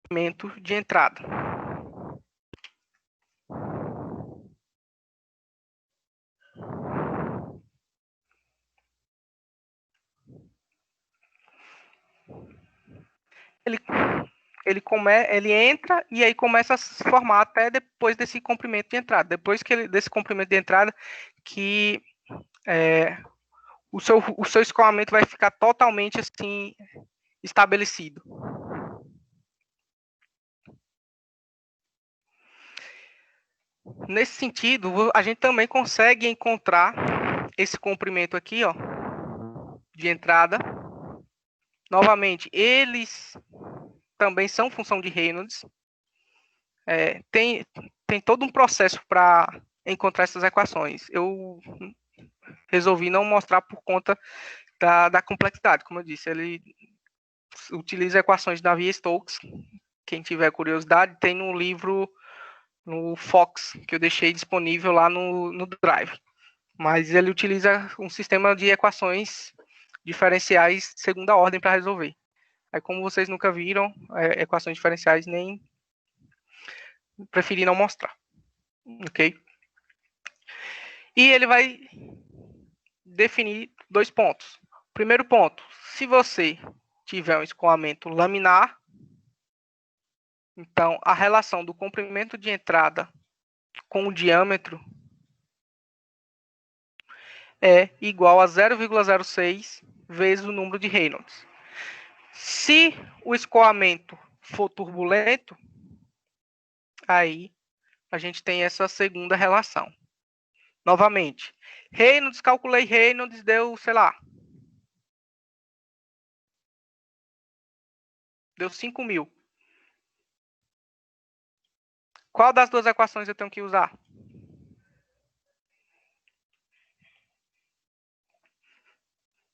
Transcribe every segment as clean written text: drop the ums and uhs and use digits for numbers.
comprimento de entrada. Ele entra e aí começa a se formar até depois desse comprimento de entrada. Depois desse comprimento de entrada, que o seu escoamento vai ficar totalmente assim estabelecido. Nesse sentido, a gente também consegue encontrar esse comprimento aqui, ó, de entrada. Novamente, eles também são função de Reynolds. Tem todo um processo para encontrar essas equações. Eu resolvi não mostrar por conta da complexidade. Como eu disse, ele utiliza equações de Navier-Stokes. Quem tiver curiosidade, tem no livro, no Fox, que eu deixei disponível lá no Drive. Mas ele utiliza um sistema de equações diferenciais de segunda ordem para resolver. Aí, como vocês nunca viram equações diferenciais, nem preferi não mostrar. Ok? E ele vai definir 2 pontos. Primeiro ponto, se você tiver um escoamento laminar, então a relação do comprimento de entrada com o diâmetro é igual a 0,06 vezes o número de Reynolds. Se o escoamento for turbulento, aí a gente tem essa segunda relação. Novamente, Reynolds, calculei Reynolds, deu, sei lá, deu 5.000. Qual das duas equações eu tenho que usar?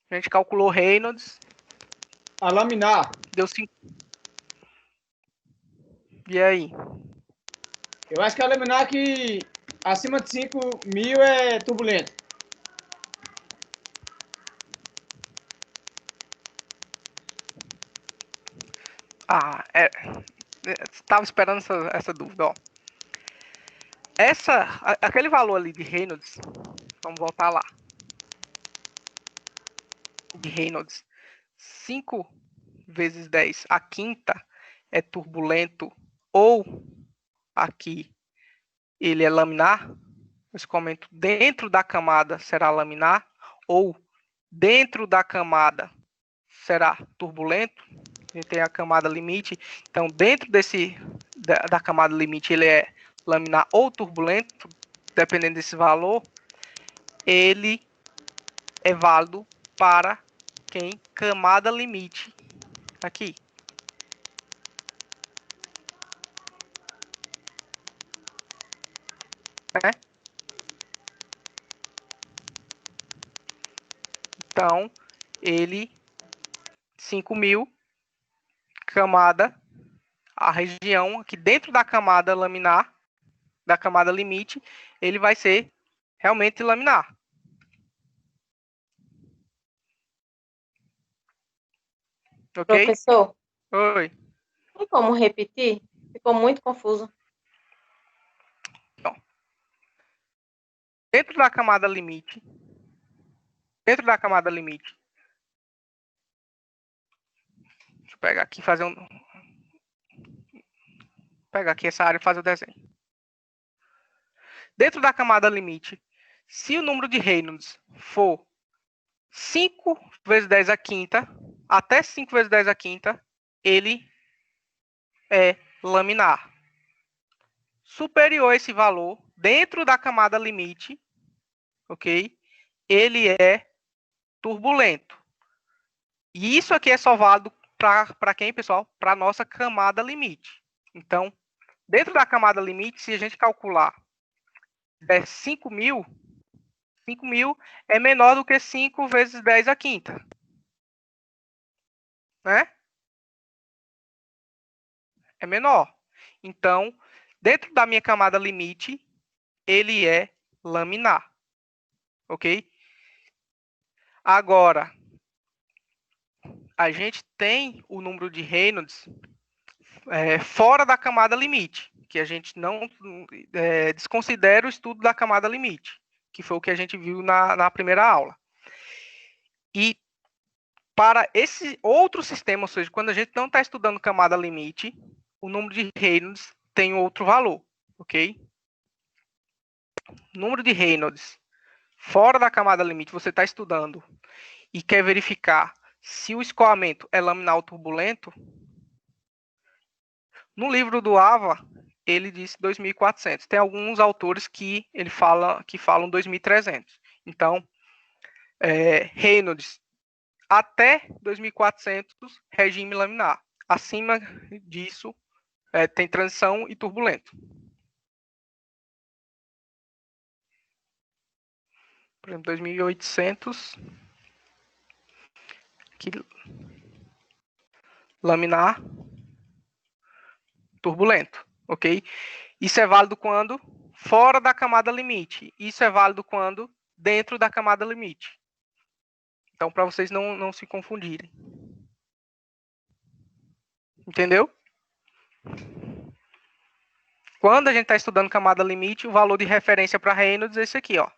A gente calculou Reynolds. A laminar. Deu 5. E aí? Eu acho que a laminar que acima de 5.000 é turbulento. Estava esperando essa dúvida. Ó. Aquele valor ali de Reynolds, vamos voltar lá. De Reynolds, 5 vezes 10 a quinta é turbulento, ou aqui ele é laminar, o escoamento dentro da camada será laminar, ou dentro da camada será turbulento. A gente tem a camada limite, então dentro da camada limite ele é laminar ou turbulento, dependendo desse valor, ele é válido para quem camada limite aqui. Né? Então, ele 5.000 camada, a região aqui dentro da camada laminar, da camada limite, ele vai ser realmente laminar. Ok? Professor, Oi. tem como repetir? Ficou muito confuso. Então, dentro da camada limite, deixa eu pegar aqui pegar aqui essa área e fazer o desenho. Dentro da camada limite, se o número de Reynolds for 5 vezes 10 a quinta, até 5 vezes 10 a quinta, ele é laminar. Superior a esse valor, dentro da camada limite, ok? Ele é turbulento. E isso aqui é só válido para quem, pessoal? Para a nossa camada limite. Então, dentro da camada limite, se a gente calcular 5.000, 5.000 é menor do que 5 vezes 10 a quinta. Né? É menor. Então, dentro da minha camada limite, ele é laminar. Ok? Agora, a gente tem o número de Reynolds fora da camada limite, que a gente não desconsidera o estudo da camada limite, que foi o que a gente viu na primeira aula. E para esse outro sistema, ou seja, quando a gente não está estudando camada limite, o número de Reynolds tem outro valor, ok? Número de Reynolds fora da camada limite, você está estudando e quer verificar se o escoamento é laminar ou turbulento, no livro do AVA, ele diz 2.400. Tem alguns autores que falam 2.300. Então, Reynolds até 2.400, regime laminar. Acima disso, tem transição e turbulento. Por exemplo, 2.800, aqui, laminar, turbulento, ok? Isso é válido quando fora da camada limite. Isso é válido quando dentro da camada limite. Então, para vocês não se confundirem. Entendeu? Quando a gente está estudando camada limite, o valor de referência para Reynolds é esse aqui, ó.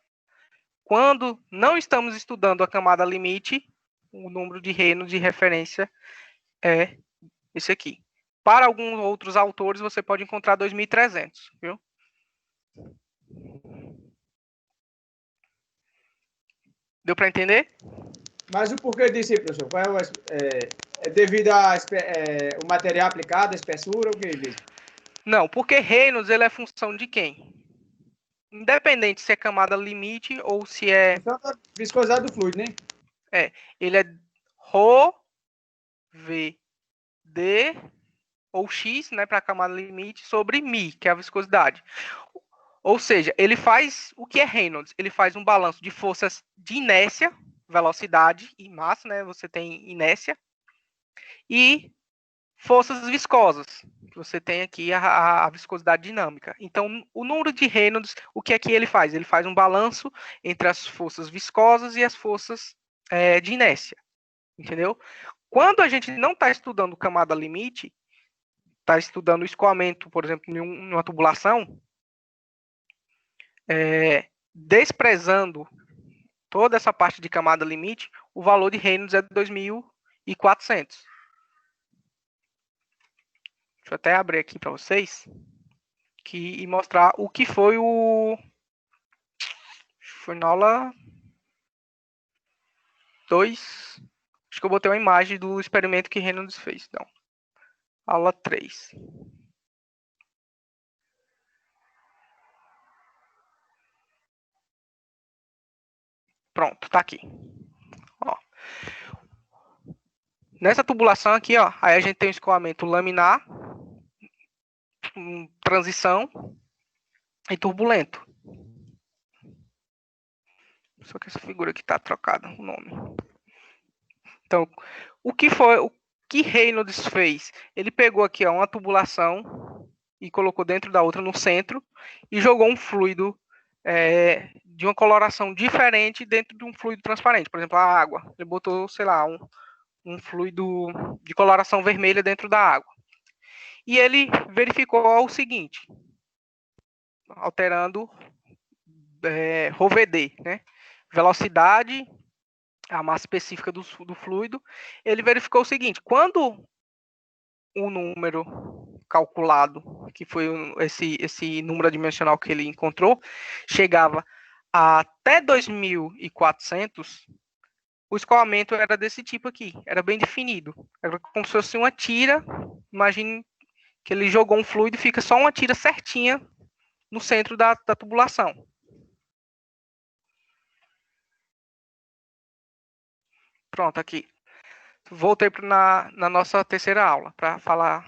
Quando não estamos estudando a camada limite, o número de Reynolds de referência é esse aqui. Para alguns outros autores, você pode encontrar 2.300, viu? Deu para entender? Mas o porquê disso aí, professor? É devido ao material aplicado, a espessura, o que disso? Não, porque Reynolds ele é função de quem? Independente se é camada limite ou se é... Função da viscosidade do fluido, né? Ele é ρ, V, D ou X, né, para a camada limite, sobre μ, que é a viscosidade. Ou seja, ele faz o que é Reynolds? Ele faz um balanço de forças de inércia, velocidade e massa, né? Você tem inércia, e forças viscosas, que você tem aqui a viscosidade dinâmica. Então, o número de Reynolds, o que é que ele faz? Ele faz um balanço entre as forças viscosas e as forças de inércia, entendeu? Quando a gente não está estudando camada limite, está estudando o escoamento, por exemplo, em uma tubulação, desprezando toda essa parte de camada limite, o valor de Reynolds é 2.400. Deixa eu até abrir aqui para vocês e mostrar o que foi Foi na aula 2. Acho que eu botei uma imagem do experimento que Reynolds fez. Não. Aula 3. Pronto, tá aqui. Ó. Nessa tubulação aqui, ó, aí a gente tem o escoamento laminar, transição e turbulento. Só que essa figura aqui tá trocada, o nome. Então, o que Reynolds fez? Ele pegou aqui, ó, uma tubulação e colocou dentro da outra no centro e jogou um fluido de uma coloração diferente dentro de um fluido transparente. Por exemplo, a água. Ele botou, sei lá, um fluido de coloração vermelha dentro da água. E ele verificou o seguinte, alterando ρVD, né? Velocidade, a massa específica do fluido. Ele verificou o seguinte, quando o número calculado, que foi esse número adimensional que ele encontrou, chegava a até 2.400, o escoamento era desse tipo aqui, era bem definido. Era como se fosse uma tira, imagine que ele jogou um fluido e fica só uma tira certinha no centro da tubulação. Pronto, aqui. Voltei na nossa terceira aula para falar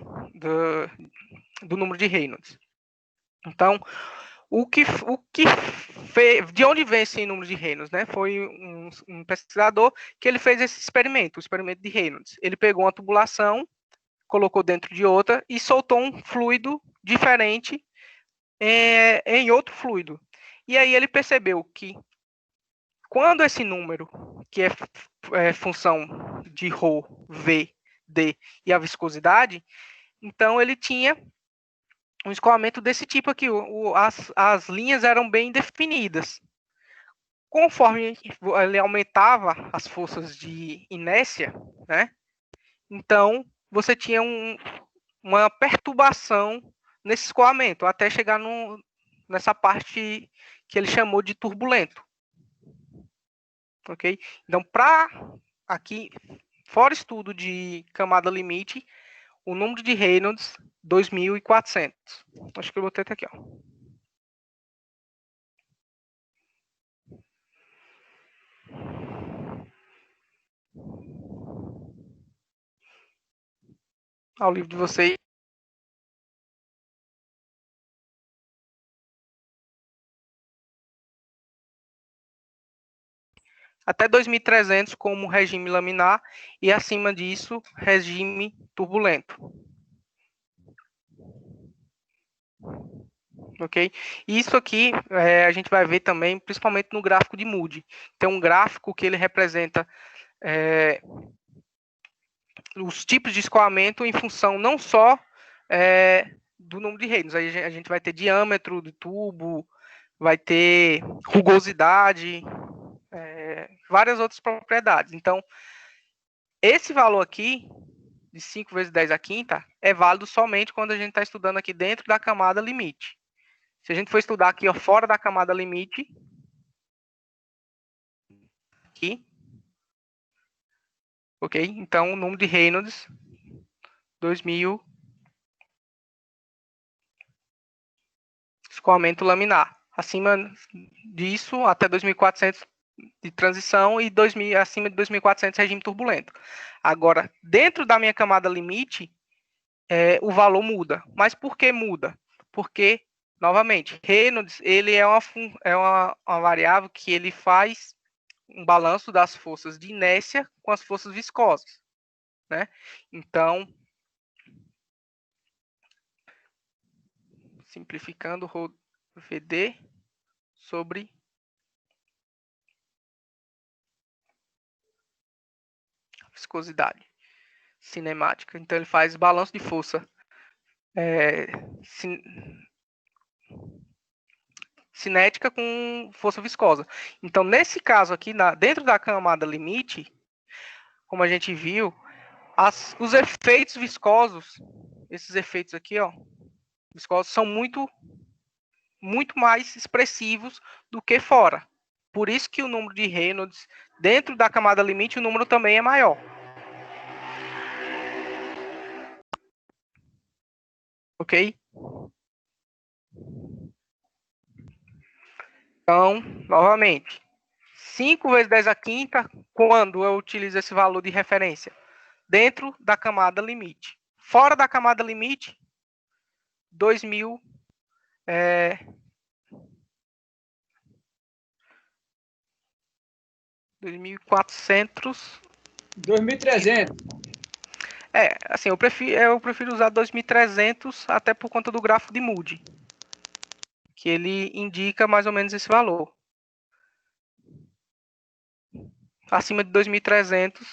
do número de Reynolds. Então, de onde vem esse número de Reynolds, né? Foi um pesquisador que ele fez esse experimento, o experimento de Reynolds. Ele pegou uma tubulação, colocou dentro de outra e soltou um fluido diferente em outro fluido. E aí ele percebeu que quando esse número, que é função de ρ, V, D e a viscosidade, Então, ele tinha um escoamento desse tipo aqui. As linhas eram bem definidas. Conforme ele aumentava as forças de inércia, né? Então, você tinha uma perturbação nesse escoamento, até chegar nessa parte que ele chamou de turbulento. Ok? Então, para aqui, fora estudo de camada limite, o número de Reynolds, 2.400. Acho que eu botei até aqui, ó. Ao livro de vocês. Até 2.300 como regime laminar e acima disso, regime turbulento. Ok? Isso aqui a gente vai ver também, principalmente no gráfico de Moody. Tem um gráfico que ele representa os tipos de escoamento em função não só do número de Reynolds. Aí a gente vai ter diâmetro do tubo, vai ter rugosidade, várias outras propriedades. Então, esse valor aqui, de 5 vezes 10 à quinta, é válido somente quando a gente está estudando aqui dentro da camada limite. Se a gente for estudar aqui ó, fora da camada limite, aqui, ok? Então, o número de Reynolds, 2.000, escoamento laminar. Acima disso, até 2.400 de transição e 2000, acima de 2.400 regime turbulento. Agora, dentro da minha camada limite, o valor muda. Mas por que muda? Porque, novamente, Reynolds ele é uma variável que ele faz um balanço das forças de inércia com as forças viscosas, né? Então, simplificando, VD sobre viscosidade cinemática. Então, ele faz balanço de força cinética com força viscosa. Então, nesse caso aqui, dentro da camada limite, como a gente viu, os efeitos viscosos, esses efeitos aqui, ó, viscosos, são muito mais expressivos do que fora. Por isso que o número de Reynolds, dentro da camada limite, o número também é maior. Ok? Então, novamente, 5 vezes 10 à quinta, quando eu utilizo esse valor de referência? Dentro da camada limite. Fora da camada limite, 2.000, 2.400. 2.300. Assim, eu prefiro usar 2.300 até por conta do gráfico de Moody, que ele indica mais ou menos esse valor. Acima de 2.300,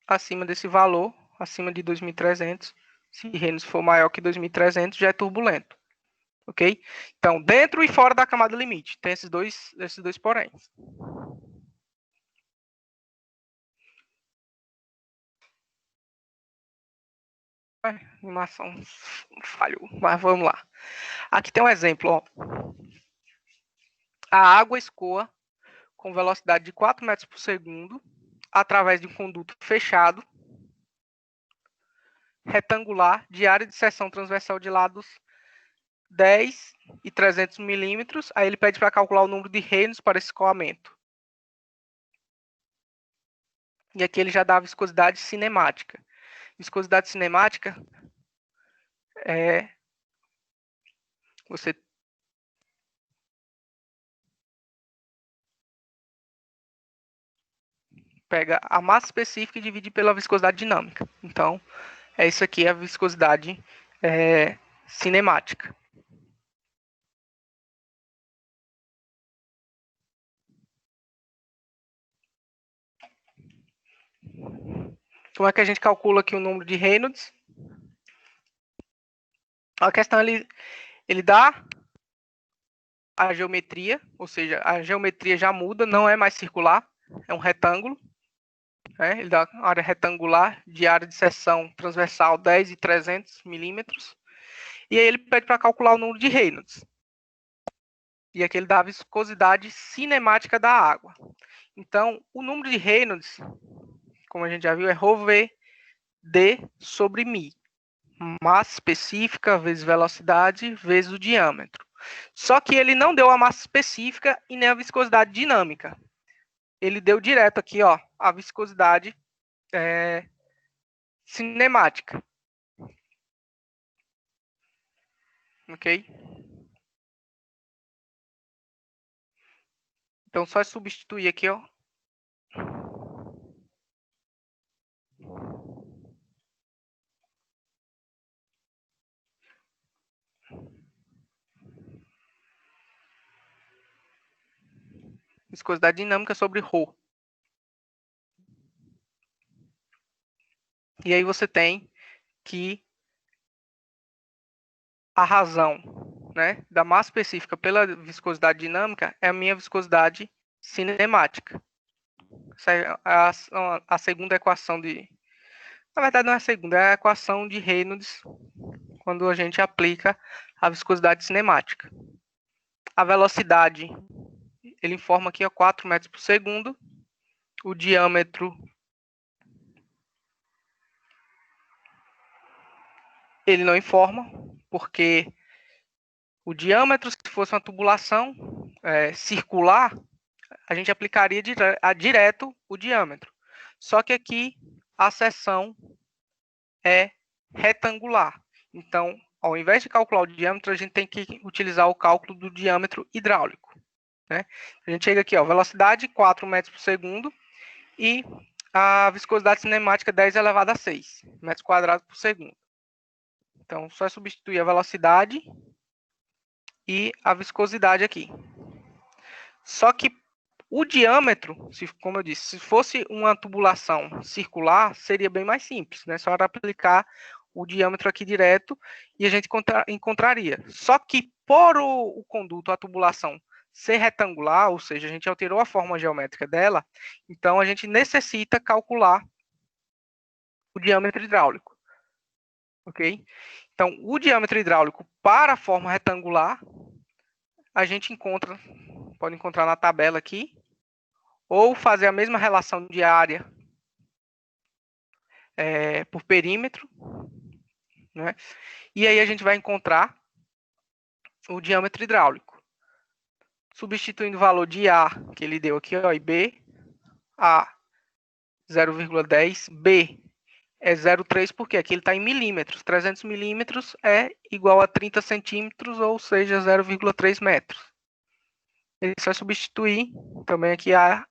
acima desse valor, acima de 2.300, se Reynolds for maior que 2.300, já é turbulento. Ok? Então, dentro e fora da camada limite, tem esses dois poréns. A animação falhou, mas vamos lá. Aqui tem um exemplo, ó. A água escoa com velocidade de 4 metros por segundo através de um conduto fechado, retangular, de área de seção transversal de lados 10 e 300 milímetros. Aí ele pede para calcular o número de Reynolds para esse escoamento. E aqui ele já dá a viscosidade cinemática. Viscosidade cinemática é você pega a massa específica e divide pela viscosidade dinâmica. Então, isso aqui é a viscosidade cinemática. Como é que a gente calcula aqui o número de Reynolds? A questão, ele dá a geometria, ou seja, a geometria já muda, não é mais circular, é um retângulo. Né? Ele dá área retangular de área de seção transversal 10 e 300 milímetros. E aí ele pede para calcular o número de Reynolds. E aqui ele dá a viscosidade cinemática da água. Então, o número de Reynolds, como a gente já viu, é ρV d sobre μ. Massa específica vezes velocidade vezes o diâmetro. Só que ele não deu a massa específica e nem a viscosidade dinâmica. Ele deu direto aqui, ó, a viscosidade cinemática. Ok? Então, só substituir aqui, ó. Viscosidade dinâmica sobre ρ. E aí você tem que a razão, né, da massa específica pela viscosidade dinâmica é a minha viscosidade cinemática. Essa é a segunda equação de... Na verdade, não é a segunda, é a equação de Reynolds quando a gente aplica a viscosidade cinemática. A velocidade, ele informa aqui a 4 metros por segundo. O diâmetro, ele não informa, porque o diâmetro, se fosse uma tubulação circular, a gente aplicaria direto o diâmetro. Só que aqui a seção é retangular. Então, ao invés de calcular o diâmetro, a gente tem que utilizar o cálculo do diâmetro hidráulico. Né? A gente chega aqui, ó, velocidade 4 metros por segundo e a viscosidade cinemática 10 elevado a 6 metros quadrados por segundo. Então, só substituir a velocidade e a viscosidade aqui. Só que o diâmetro, como eu disse, se fosse uma tubulação circular, seria bem mais simples, né? Só era aplicar o diâmetro aqui direto e a gente encontraria. Só que por o conduto, a tubulação ser retangular, ou seja, a gente alterou a forma geométrica dela, então a gente necessita calcular o diâmetro hidráulico. Ok? Então, o diâmetro hidráulico para a forma retangular, a gente pode encontrar na tabela aqui, ou fazer a mesma relação de área por perímetro, né? E aí a gente vai encontrar o diâmetro hidráulico. Substituindo o valor de A, que ele deu aqui, ó, e B, A 0,10, B é 0,3, porque aqui ele está em milímetros. 300 milímetros é igual a 30 centímetros, ou seja, 0,3 metros. Ele vai substituir também aqui A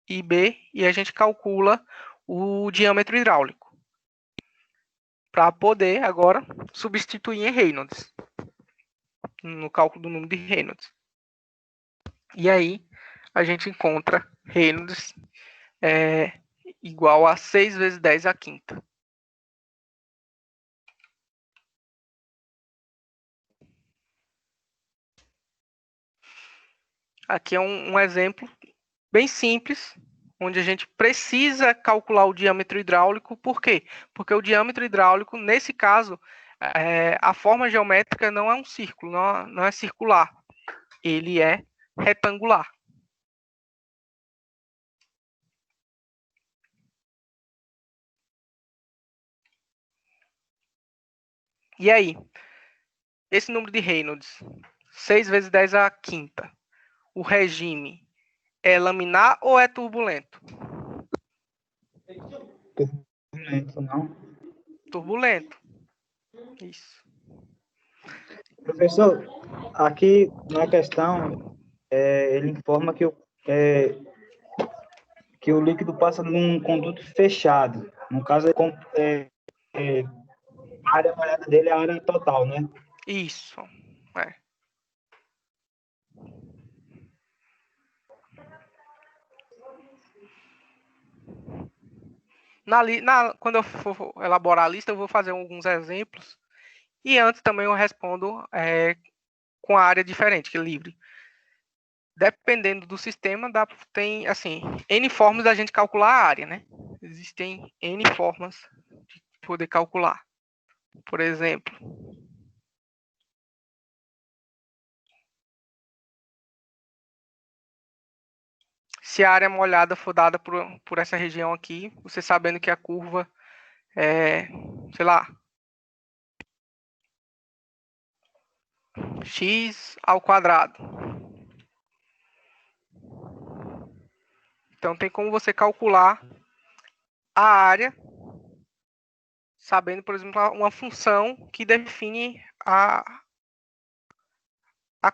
e B, e a gente calcula o diâmetro hidráulico. Para poder, agora, substituir em Reynolds, no cálculo do número de Reynolds. E aí, a gente encontra Reynolds igual a 6 vezes 10 à quinta. Aqui é um exemplo bem simples, onde a gente precisa calcular o diâmetro hidráulico. Por quê? Porque o diâmetro hidráulico, nesse caso, a forma geométrica não é um círculo, não é circular. Ele é retangular. E aí, esse número de Reynolds, 6 vezes 10 à quinta, o regime é laminar ou é turbulento? Turbulento, não? Turbulento. Isso. Professor, aqui na questão, ele informa que o líquido passa num conduto fechado. No caso, a área molhada dele é a área total, né? Isso. Quando eu for elaborar a lista, eu vou fazer alguns exemplos. E antes também eu respondo com a área diferente, que é livre. Dependendo do sistema, tem assim, N formas da gente calcular a área, né? Existem N formas de poder calcular. Por exemplo, se a área molhada for dada por essa região aqui, você sabendo que a curva é, sei lá, x ao quadrado. Então, tem como você calcular a área, sabendo, por exemplo, uma função que define a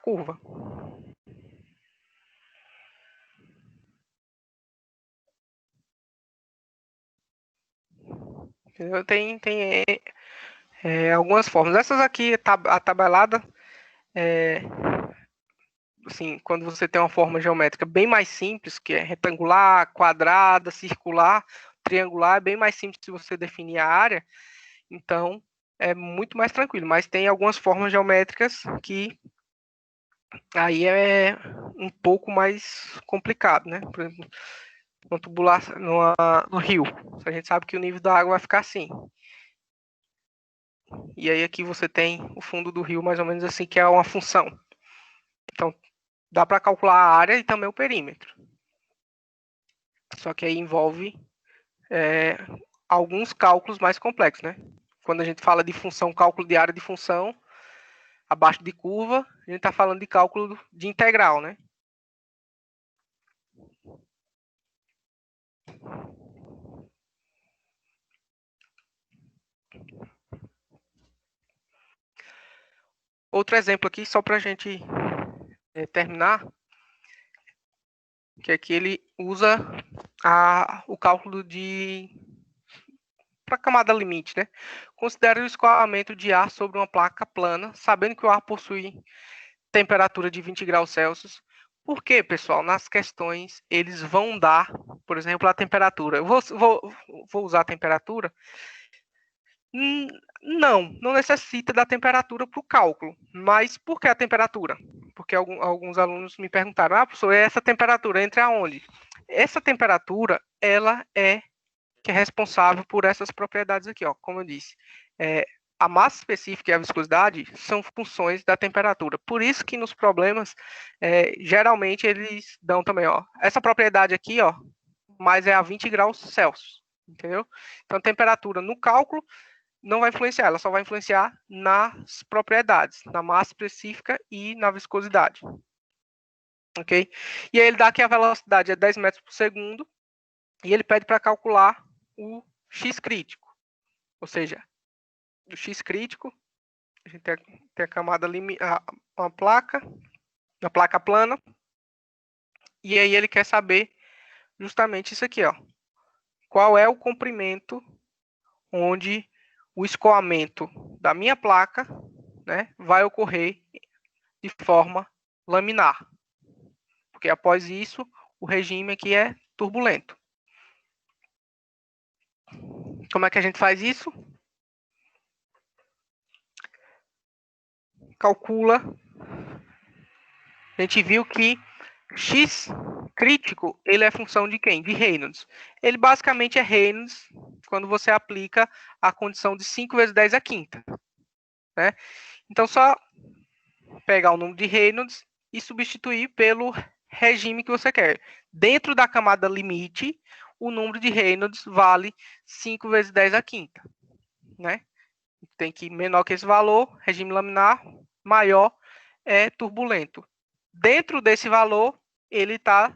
curva. Entendeu? Tem algumas formas. Essas aqui, a tabelada, assim, quando você tem uma forma geométrica bem mais simples, que é retangular, quadrada, circular, triangular, é bem mais simples se você definir a área, então é muito mais tranquilo. Mas tem algumas formas geométricas que aí é um pouco mais complicado, né? Por exemplo, no rio, a gente sabe que o nível da água vai ficar assim. E aí aqui você tem o fundo do rio mais ou menos assim, que é uma função. Então, dá para calcular a área e também o perímetro. Só que aí envolve alguns cálculos mais complexos, né? Quando a gente fala de função, cálculo de área de função, abaixo de curva, a gente está falando de cálculo de integral, né? Outro exemplo aqui, só para a gente terminar, que aqui ele usa o cálculo para a camada limite, né? Considere o escoamento de ar sobre uma placa plana, sabendo que o ar possui temperatura de 20 graus Celsius. Por quê, pessoal? Nas questões, eles vão dar, por exemplo, a temperatura. Eu vou usar a temperatura? Não necessita da temperatura para o cálculo. Mas por que a temperatura? Porque alguns alunos me perguntaram, professor, essa temperatura entra aonde? Essa temperatura, ela que é responsável por essas propriedades aqui, ó, como eu disse. A massa específica e a viscosidade são funções da temperatura. Por isso que nos problemas, geralmente eles dão também, ó, essa propriedade aqui, ó, mas é a 20 graus Celsius, entendeu? Então, temperatura no cálculo não vai influenciar, ela só vai influenciar nas propriedades, na massa específica e na viscosidade. Ok? E aí ele dá que a velocidade é 10 metros por segundo e ele pede para calcular o x crítico. Ou seja, do x crítico, a gente tem a camada uma placa plana, e aí ele quer saber justamente isso aqui, ó. Qual é o comprimento onde o escoamento da minha placa, né, vai ocorrer de forma laminar. Porque após isso, o regime aqui é turbulento. Como é que a gente faz isso? Calcula. A gente viu que x crítico, ele é função de quem? De Reynolds. Ele basicamente é Reynolds quando você aplica a condição de 5 vezes 10 à quinta. Né? Então, só pegar o número de Reynolds e substituir pelo regime que você quer. Dentro da camada limite, o número de Reynolds vale 5 vezes 10 à quinta. Né? Tem que ir menor que esse valor, regime laminar, maior é turbulento. Dentro desse valor, ele está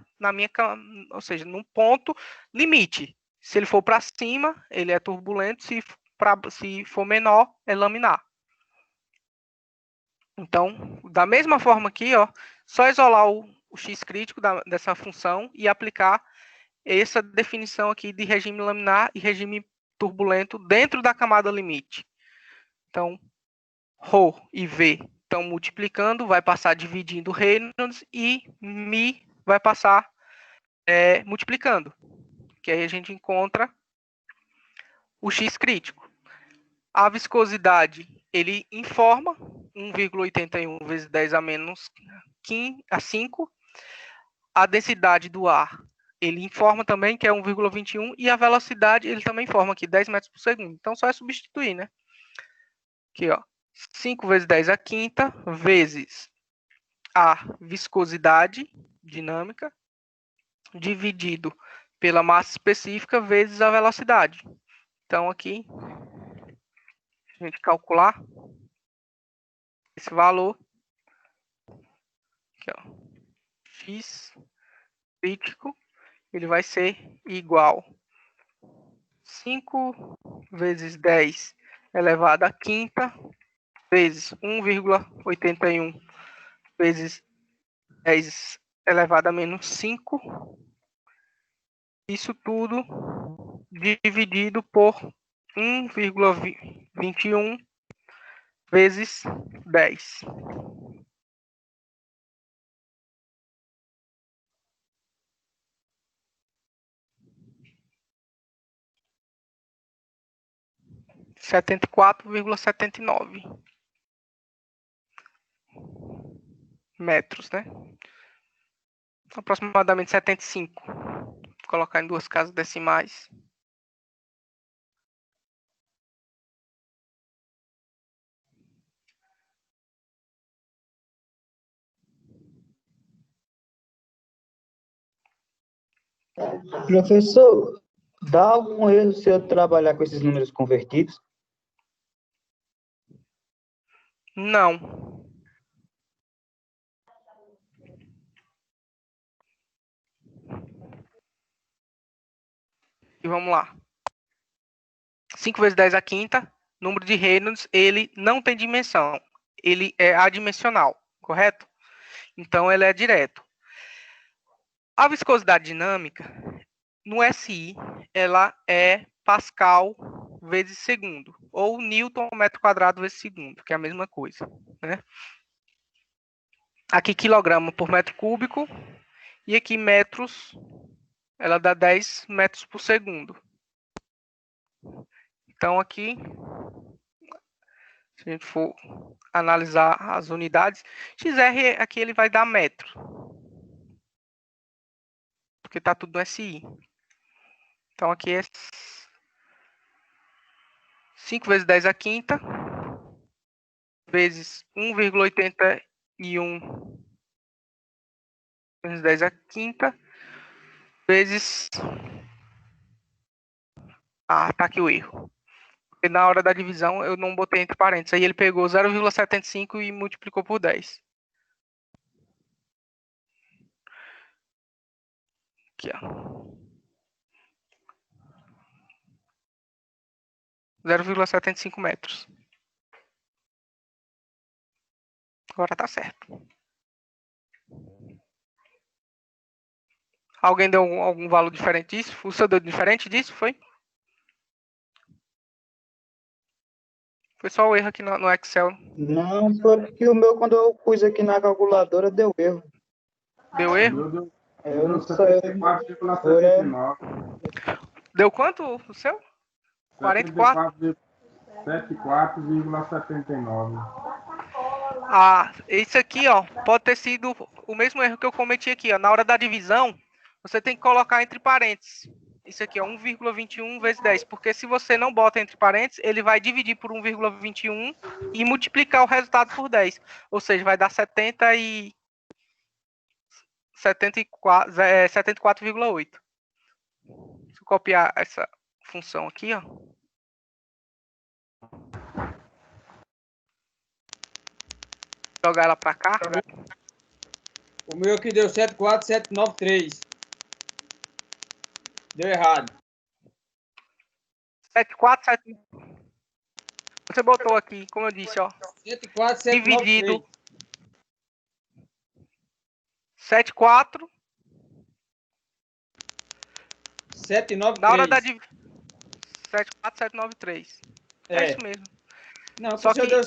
ou seja, num ponto limite. Se ele for para cima, ele é turbulento, se for menor, é laminar. Então, da mesma forma aqui, ó, só isolar o x crítico dessa função e aplicar essa definição aqui de regime laminar e regime turbulento dentro da camada limite. Então, ρ e V estão multiplicando, vai passar dividindo Reynolds e Mi vai passar multiplicando. Que aí a gente encontra o X crítico. A viscosidade, ele informa 1,81 vezes 10 a menos 5. A densidade do ar, ele informa também que é 1,21. E a velocidade, ele também informa aqui 10 metros por segundo. Então, só é substituir, né? Aqui, ó. 5 vezes 10 a quinta, vezes a viscosidade dinâmica, dividido pela massa específica, vezes a velocidade. Então, aqui, a gente calcular esse valor, aqui, ó, X crítico, ele vai ser igual 5 vezes 10 elevado à quinta, vezes 1,81 vezes 10 elevado a menos 5. Isso tudo dividido por 1,21 vezes 10. Setenta e 74,79 metros, né? Aproximadamente 75. Vou colocar em duas casas decimais. Professor, dá algum erro se eu trabalhar com esses números convertidos? Não. E vamos lá. 5 vezes 10 a quinta, número de Reynolds, ele não tem dimensão. Ele é adimensional, correto? Então, ele é direto. A viscosidade dinâmica, no SI, ela é Pascal vezes segundo, ou Newton metro quadrado vezes segundo, que é a mesma coisa, né? Aqui, quilograma por metro cúbico, e aqui, metros, ela dá 10 metros por segundo. Então, aqui, se a gente for analisar as unidades, XR aqui ele vai dar metro, porque está tudo no SI. Então, aqui é 5 vezes 10 a quinta, vezes 1,81 vezes 10 a quinta, vezes... Ah, tá aqui o erro. Porque na hora da divisão eu não botei entre parênteses. Aí ele pegou 0,75 e multiplicou por 10. Aqui, ó. 0,75 metros. Agora tá certo. Alguém deu algum valor diferente disso? O seu deu diferente disso, foi? Foi só o erro aqui no Excel. Não, porque o meu, quando eu pus aqui na calculadora, deu erro. Deu erro? Eu não sei. 74,79. Deu quanto o seu? 44? 74,79. Ah, esse aqui, ó, pode ter sido o mesmo erro que eu cometi aqui, ó. Na hora da divisão, você tem que colocar entre parênteses. Isso aqui é 1,21 vezes 10, porque se você não bota entre parênteses, ele vai dividir por 1,21 e multiplicar o resultado por 10. Ou seja, vai dar 74,8. Se eu copiar essa função aqui, ó. Jogar ela para cá. O meu aqui deu 74793. Deu errado. 747. Você botou aqui, como eu disse, ó. 74793. Dividido 74. 793. Na hora da divisão. 74793. É isso mesmo. Não, Só que deu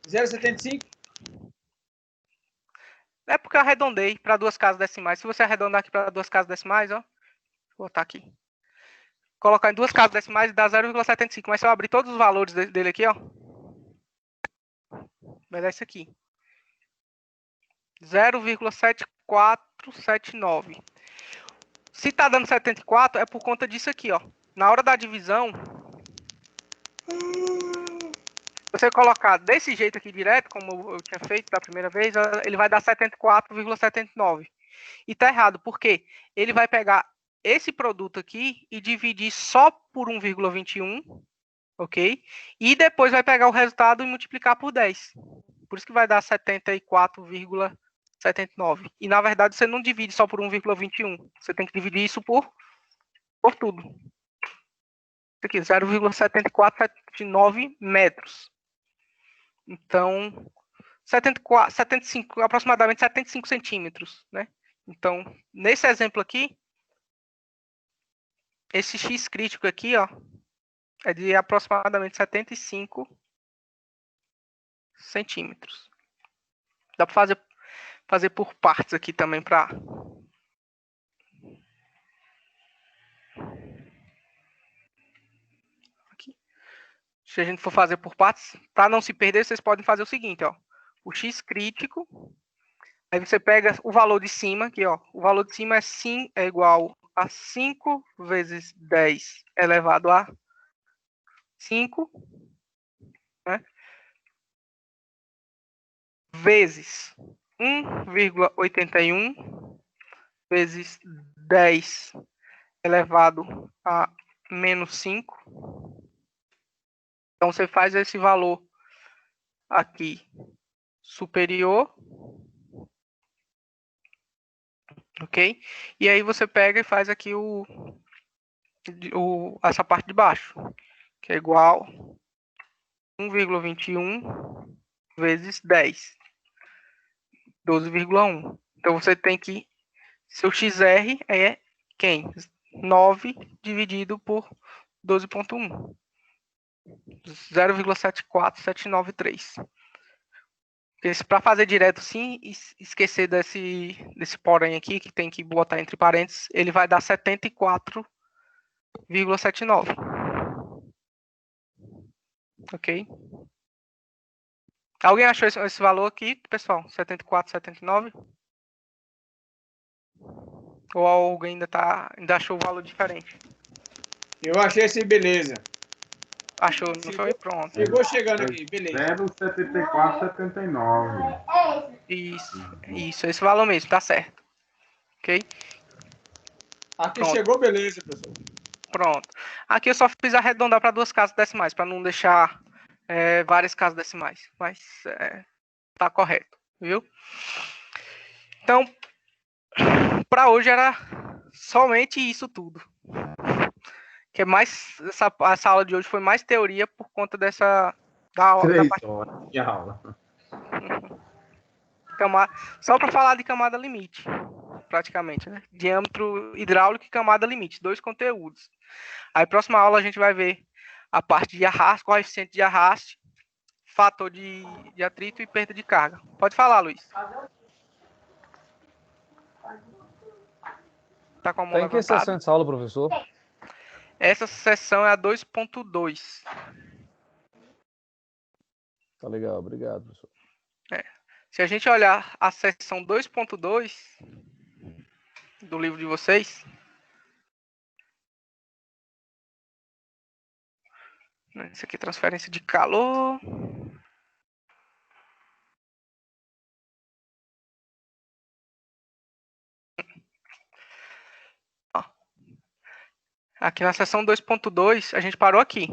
0,75. É porque eu arredondei para duas casas decimais. Se você arredondar aqui para duas casas decimais, ó. Vou botar aqui. colocar em duas casas decimais e dá 0,75. Mas se eu abrir todos os valores dele aqui, ó, vai dar isso aqui. 0,7479. Se tá dando 74, é por conta disso aqui, ó. Na hora da divisão, você colocar desse jeito aqui direto, como eu tinha feito da primeira vez, ele vai dar 74,79. E tá errado, porque ele vai pegar esse produto aqui e dividir só por 1,21, ok? E depois vai pegar o resultado e multiplicar por 10. Por isso que vai dar 74,79. E na verdade você não divide só por 1,21. Você tem que dividir isso por tudo. Isso aqui, 0,7479 metros. Então, 75, aproximadamente 75 centímetros, né? Então, nesse exemplo aqui, esse X crítico aqui, ó, é de aproximadamente 75 centímetros. Dá para fazer por partes aqui também para... Se a gente for fazer por partes, para não se perder, vocês podem fazer o seguinte, ó. O X crítico, aí você pega o valor de cima aqui, ó. O valor de cima é igual a 5 vezes 10 elevado a 5, né? Vezes 1,81 vezes 10 elevado a menos 5. Então, você faz esse valor aqui superior, ok? E aí você pega e faz aqui essa parte de baixo, que é igual a 1,21 vezes 10, 12,1. Então, você tem que... Seu XR é quem? 9 dividido por 12,1. 0,74793. Para fazer direto sim, esquecer desse porém aqui, que tem que botar entre parênteses, ele vai dar 74,79. Ok? Alguém achou esse valor aqui, pessoal? 74,79? Ou alguém ainda achou o valor diferente? Eu achei esse beleza. Achou, não foi? Pronto. Chegou chegando aqui, beleza. 0,7479. Isso, esse valor mesmo, tá certo. Ok? Aqui Pronto. chegou, beleza, pessoal. Pronto. Aqui eu só fiz arredondar para 2 casas decimais, para não deixar várias casas decimais. Mas tá correto, viu? Então, para hoje era somente isso tudo. Que é mais essa aula de hoje foi mais teoria por conta dessa da aula. 3 horas de aula. Só para falar de camada limite, praticamente, né? Diâmetro hidráulico e camada limite, 2 conteúdos. Aí, próxima aula, a gente vai ver a parte de arraste, coeficiente de arraste, fator de atrito e perda de carga. Pode falar, Luiz. Tá com a mão Tá em que levantada. sessão essa aula, professor? Essa sessão é a 2.2. Tá legal, obrigado, professor. Se a gente olhar a seção 2.2 do livro de vocês, isso aqui é transferência de calor. Aqui na seção 2.2, a gente parou aqui.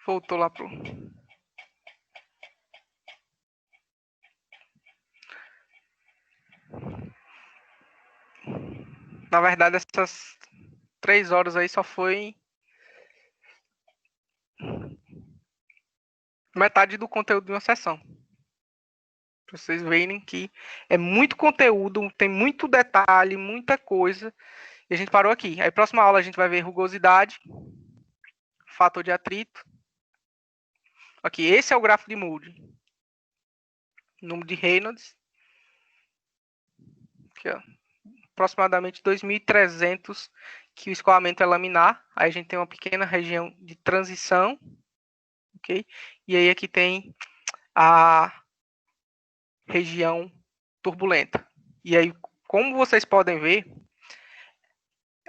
Voltou lá pro... Na verdade, essas 3 horas aí só foi metade do conteúdo de uma sessão. Pra vocês verem que é muito conteúdo, tem muito detalhe, muita coisa. E a gente parou aqui. Aí, próxima aula, a gente vai ver rugosidade, fator de atrito. Aqui, esse é o gráfico de Mould. Número de Reynolds. aqui, ó, aproximadamente 2.300 que o escoamento é laminar. Aí a gente tem uma pequena região de transição, ok? E aí aqui tem a região turbulenta. E aí, como vocês podem ver,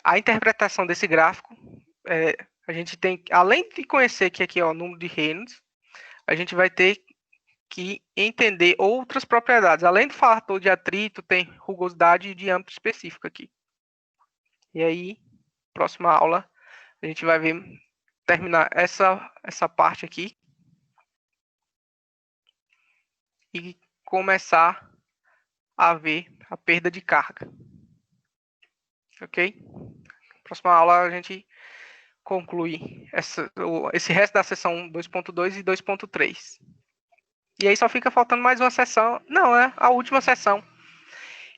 a interpretação desse gráfico, a gente tem, além de conhecer que aqui é o número de Reynolds, a gente vai ter que entender outras propriedades. Além do fator de atrito, tem rugosidade e diâmetro específico aqui. E aí, próxima aula, a gente vai ver, terminar essa parte aqui e começar a ver a perda de carga. Ok? Próxima aula a gente conclui esse resto da sessão 2.2 e 2.3. E aí só fica faltando mais uma sessão. Não, é a última sessão.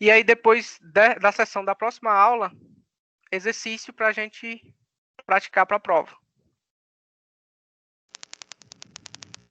E aí depois da sessão da próxima aula, exercício para a gente praticar para a prova.